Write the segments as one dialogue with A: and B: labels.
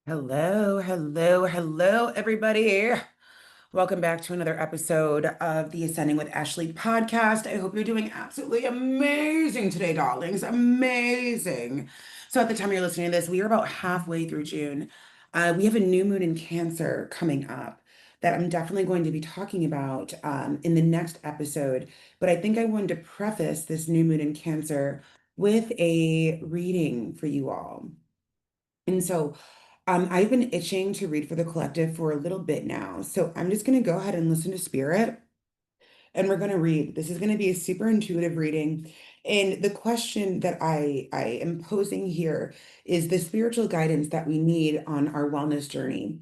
A: Hello, hello, hello, everybody. Welcome back to another episode of the Ascending with Ashley podcast. I hope you're doing absolutely amazing today, darlings. Amazing. So, at the time you're listening to this, we are about halfway through June. We have a new moon in Cancer coming up that I'm definitely going to be talking about in the next episode. But I think I wanted to preface this new moon in Cancer with a reading for you all. And so, I've been itching to read for the collective for a little bit now. So I'm just going to go ahead and listen to Spirit and we're going to read. This is going to be a super intuitive reading. And the question that I am posing here is the spiritual guidance that we need on our wellness journey.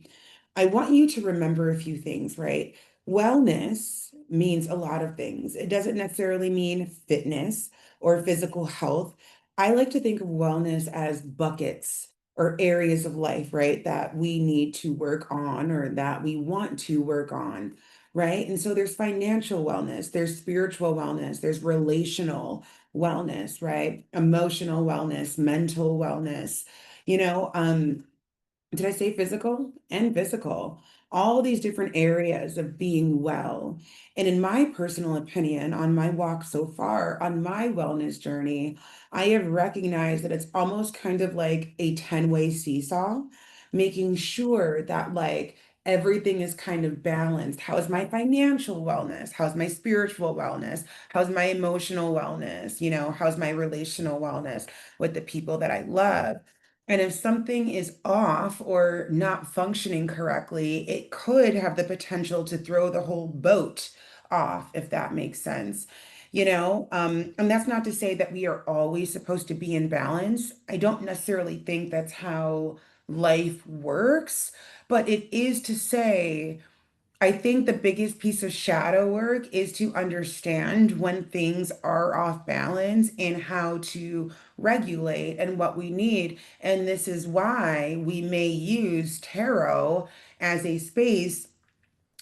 A: I want you to remember a few things, right? Wellness means a lot of things. It doesn't necessarily mean fitness or physical health. I like to think of wellness as buckets or areas of life, right, that we need to work on or that we want to work on, right? And so there's financial wellness, there's spiritual wellness, there's relational wellness, right? Emotional wellness, mental wellness. You know, did I say physical and physical? All these different areas of being well. And in my personal opinion, on my walk so far, on my wellness journey, I have recognized that it's almost kind of like a 10-way seesaw, making sure that everything is kind of balanced. How's my financial wellness? How's my spiritual wellness? How's my emotional wellness? How's my relational wellness with the people that I love? And if something is off or not functioning correctly, it could have the potential to throw the whole boat off, if that makes sense. And that's not to say that we are always supposed to be in balance. I don't necessarily think that's how life works, but it is to say, I think the biggest piece of shadow work is to understand when things are off balance and how to regulate and what we need. And this is why we may use tarot as a space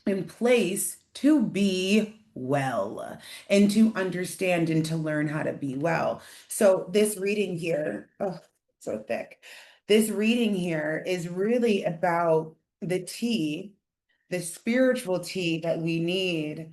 A: and place to be well and to understand and to learn how to be well. So this reading here, oh, so thick. This reading here is really about the tea, the spiritual tea that we need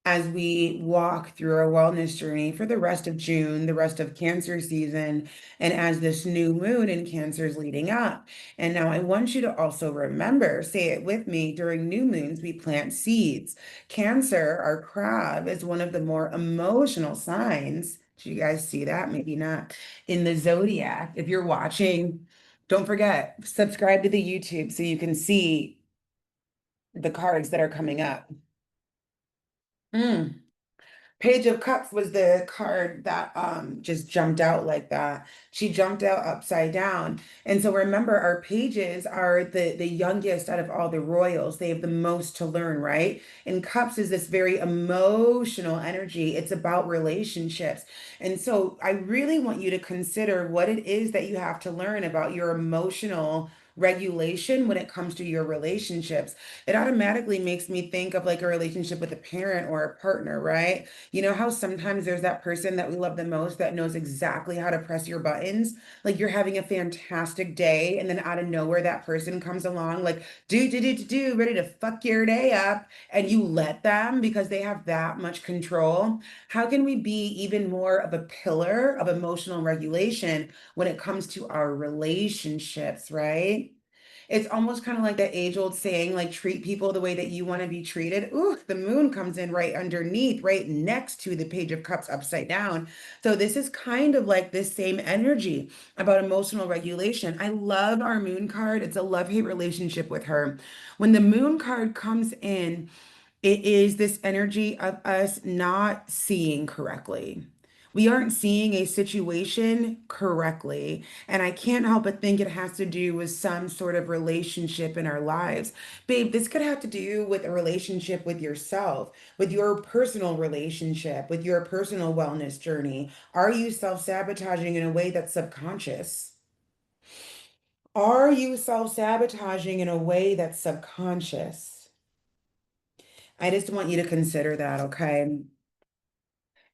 A: as we walk through our wellness journey for the rest of June, the rest of Cancer season, and as this new moon in Cancer is leading up. And now I want you to also remember, say it with me, during new moons, we plant seeds. Cancer, our crab, is one of the more emotional signs. Do you guys see that? Maybe not. In the zodiac. If you're watching, don't forget, subscribe to the YouTube so you can see the cards that are coming up. Mm. Page of Cups was the card that just jumped out like that. She jumped out upside down. And so remember, our pages are the youngest out of all the royals. They have the most to learn, right? And Cups is this very emotional energy. It's about relationships. And so I really want you to consider what it is that you have to learn about your emotional regulation when it comes to your relationships. It automatically makes me think of like a relationship with a parent or a partner, right? You know how sometimes there's that person that we love the most that knows exactly how to press your buttons? Like you're having a fantastic day, and then out of nowhere, that person comes along, like, ready to fuck your day up, and you let them because they have that much control. How can we be even more of a pillar of emotional regulation when it comes to our relationships, right? It's almost kind of like that age-old saying, like, treat people the way that you want to be treated. Ooh, the moon comes in right underneath, right next to the Page of Cups upside down. So this is kind of like this same energy about emotional regulation. I love our moon card. It's a love-hate relationship with her. When the moon card comes in, it is this energy of us not seeing correctly. We aren't seeing a situation correctly. And I can't help but think it has to do with some sort of relationship in our lives. Babe, this could have to do with a relationship with yourself, with your personal relationship, with your personal wellness journey. Are you self-sabotaging in a way that's subconscious? Are you self-sabotaging in a way that's subconscious? I just want you to consider that, okay?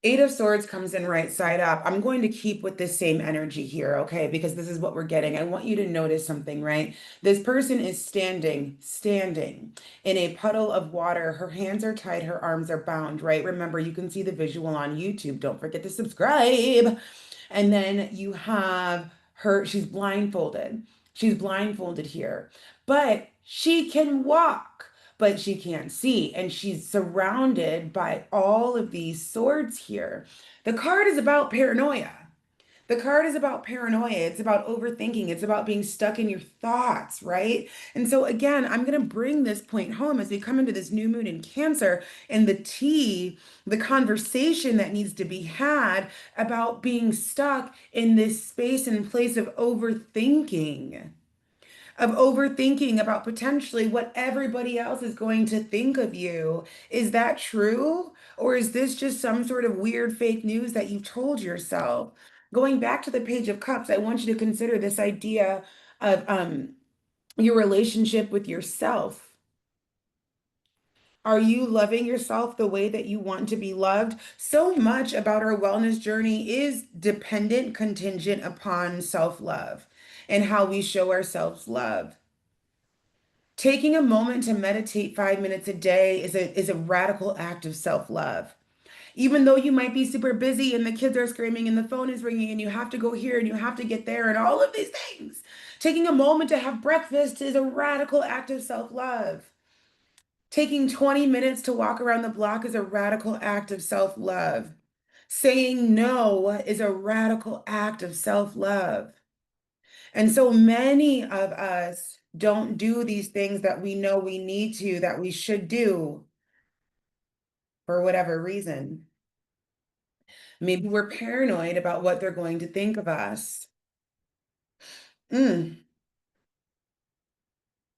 A: Eight of Swords comes in right side up. I'm going to keep with this same energy here, okay? Because this is what we're getting. I want you to notice something, right? This person is standing in a puddle of water. Her hands are tied, her arms are bound, right? Remember, you can see the visual on YouTube. Don't forget to subscribe. And then you have her, she's blindfolded. She's blindfolded here, but she can walk, but she can't see. And she's surrounded by all of these swords here. The card is about paranoia. The card is about paranoia. It's about overthinking. It's about being stuck in your thoughts, right? And so, again, I'm going to bring this point home as we come into this new moon in Cancer and the conversation that needs to be had about being stuck in this space and place of overthinking about potentially what everybody else is going to think of you. Is that true? Or is this just some sort of weird fake news that you've told yourself? Going back to the Page of Cups, I want you to consider this idea of your relationship with yourself. Are you loving yourself the way that you want to be loved? So much about our wellness journey is dependent, contingent upon self-love and how we show ourselves love. Taking a moment to meditate 5 minutes a day is a radical act of self-love. Even though you might be super busy and the kids are screaming and the phone is ringing and you have to go here and you have to get there and all of these things, taking a moment to have breakfast is a radical act of self-love. Taking 20 minutes to walk around the block is a radical act of self-love. Saying no is a radical act of self-love. And so many of us don't do these things that we know we need to, that we should do for whatever reason. Maybe we're paranoid about what they're going to think of us. Mm,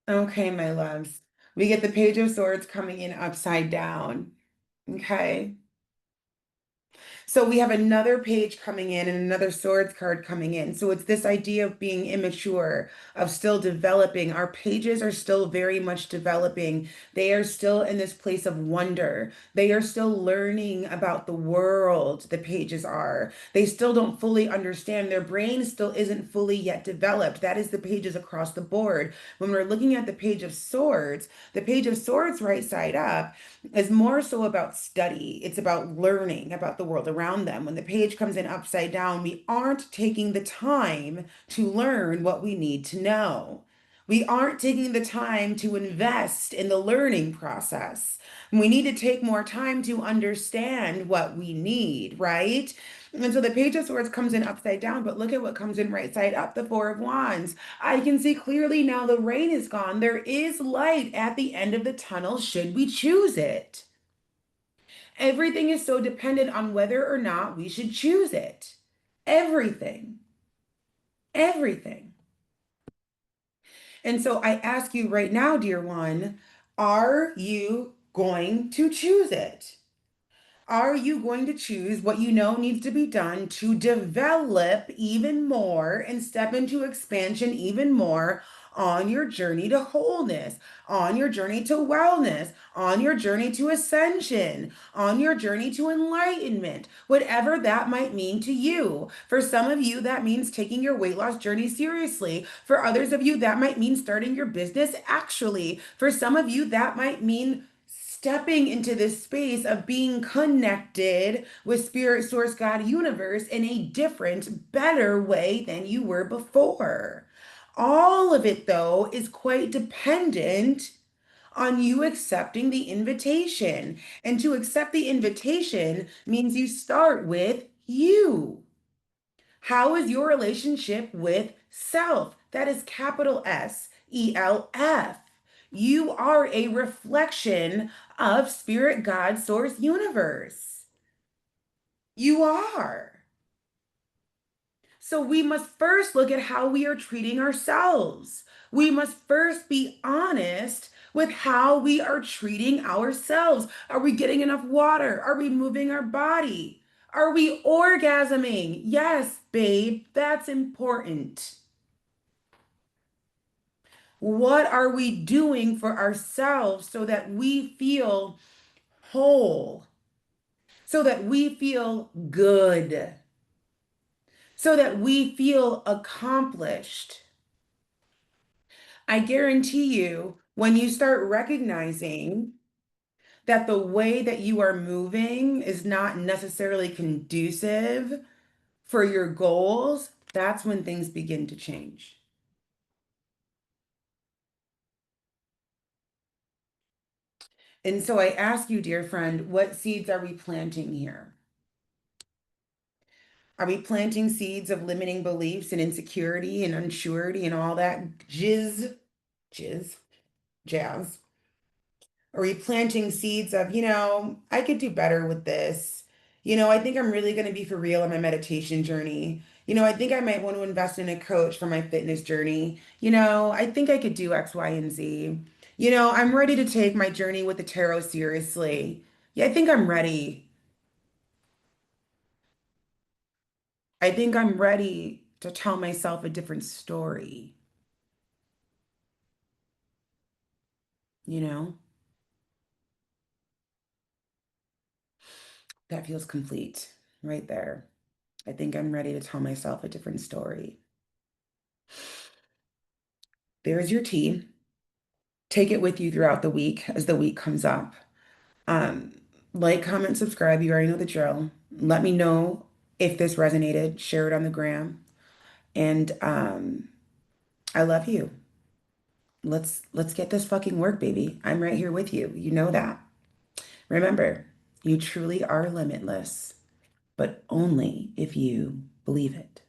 A: okay, my loves. We get the Page of Swords coming in upside down. Okay. So we have another page coming in and another swords card coming in. So it's this idea of being immature, of still developing. Our pages are still very much developing. They are still in this place of wonder. They are still learning about the world, the pages are. They still don't fully understand. Their brain still isn't fully yet developed. That is the pages across the board. When we're looking at the Page of Swords right side up is more so about study. It's about learning about the world around them. When the page comes in upside down, we aren't taking the time to learn what we need to know. We aren't taking the time to invest in the learning process. We need to take more time to understand what we need, right? And so the Page of Swords comes in upside down, but look at what comes in right side up, the Four of Wands. I can see clearly now the rain is gone. There is light at the end of the tunnel, should we choose it. Everything is so dependent on whether or not we should choose it. Everything, everything. And so I ask you right now, dear one, are you going to choose it? Are you going to choose what you know needs to be done to develop even more and step into expansion even more on your journey to wholeness, on your journey to wellness, on your journey to ascension, on your journey to enlightenment, whatever that might mean to you? For some of you, that means taking your weight loss journey seriously. For others of you, that might mean starting your business actually. For some of you, that might mean stepping into this space of being connected with spirit, source, God, universe in a different, better way than you were before. All of it, though, is quite dependent on you accepting the invitation. And to accept the invitation means you start with you. How is your relationship with self? That is capital SELF. You are a reflection of spirit, God, source, universe. You are. So we must first look at how we are treating ourselves. We must first be honest with how we are treating ourselves. Are we getting enough water? Are we moving our body? Are we orgasming? Yes, babe, that's important. What are we doing for ourselves so that we feel whole? so that we feel good, so that we feel accomplished. I guarantee you, when you start recognizing that the way that you are moving is not necessarily conducive for your goals, that's when things begin to change. And so I ask you, dear friend, what seeds are we planting here? Are we planting seeds of limiting beliefs and insecurity and unsurety and all that jizz, jazz? Are we planting seeds of, I could do better with this? I think I'm really going to be for real on my meditation journey. I think I might want to invest in a coach for my fitness journey. I think I could do X, Y, and Z. I'm ready to take my journey with the tarot seriously. Yeah, I think I'm ready. I think I'm ready to tell myself a different story, you know? That feels complete right there. I think I'm ready to tell myself a different story. There's your tea. Take it with you throughout the week as the week comes up. Um, like, comment, subscribe. You already know the drill. Let me know if this resonated. Share it on the gram. And I love you. Let's get this fucking work, baby. I'm right here with you. You know that. Remember, you truly are limitless, but only if you believe it.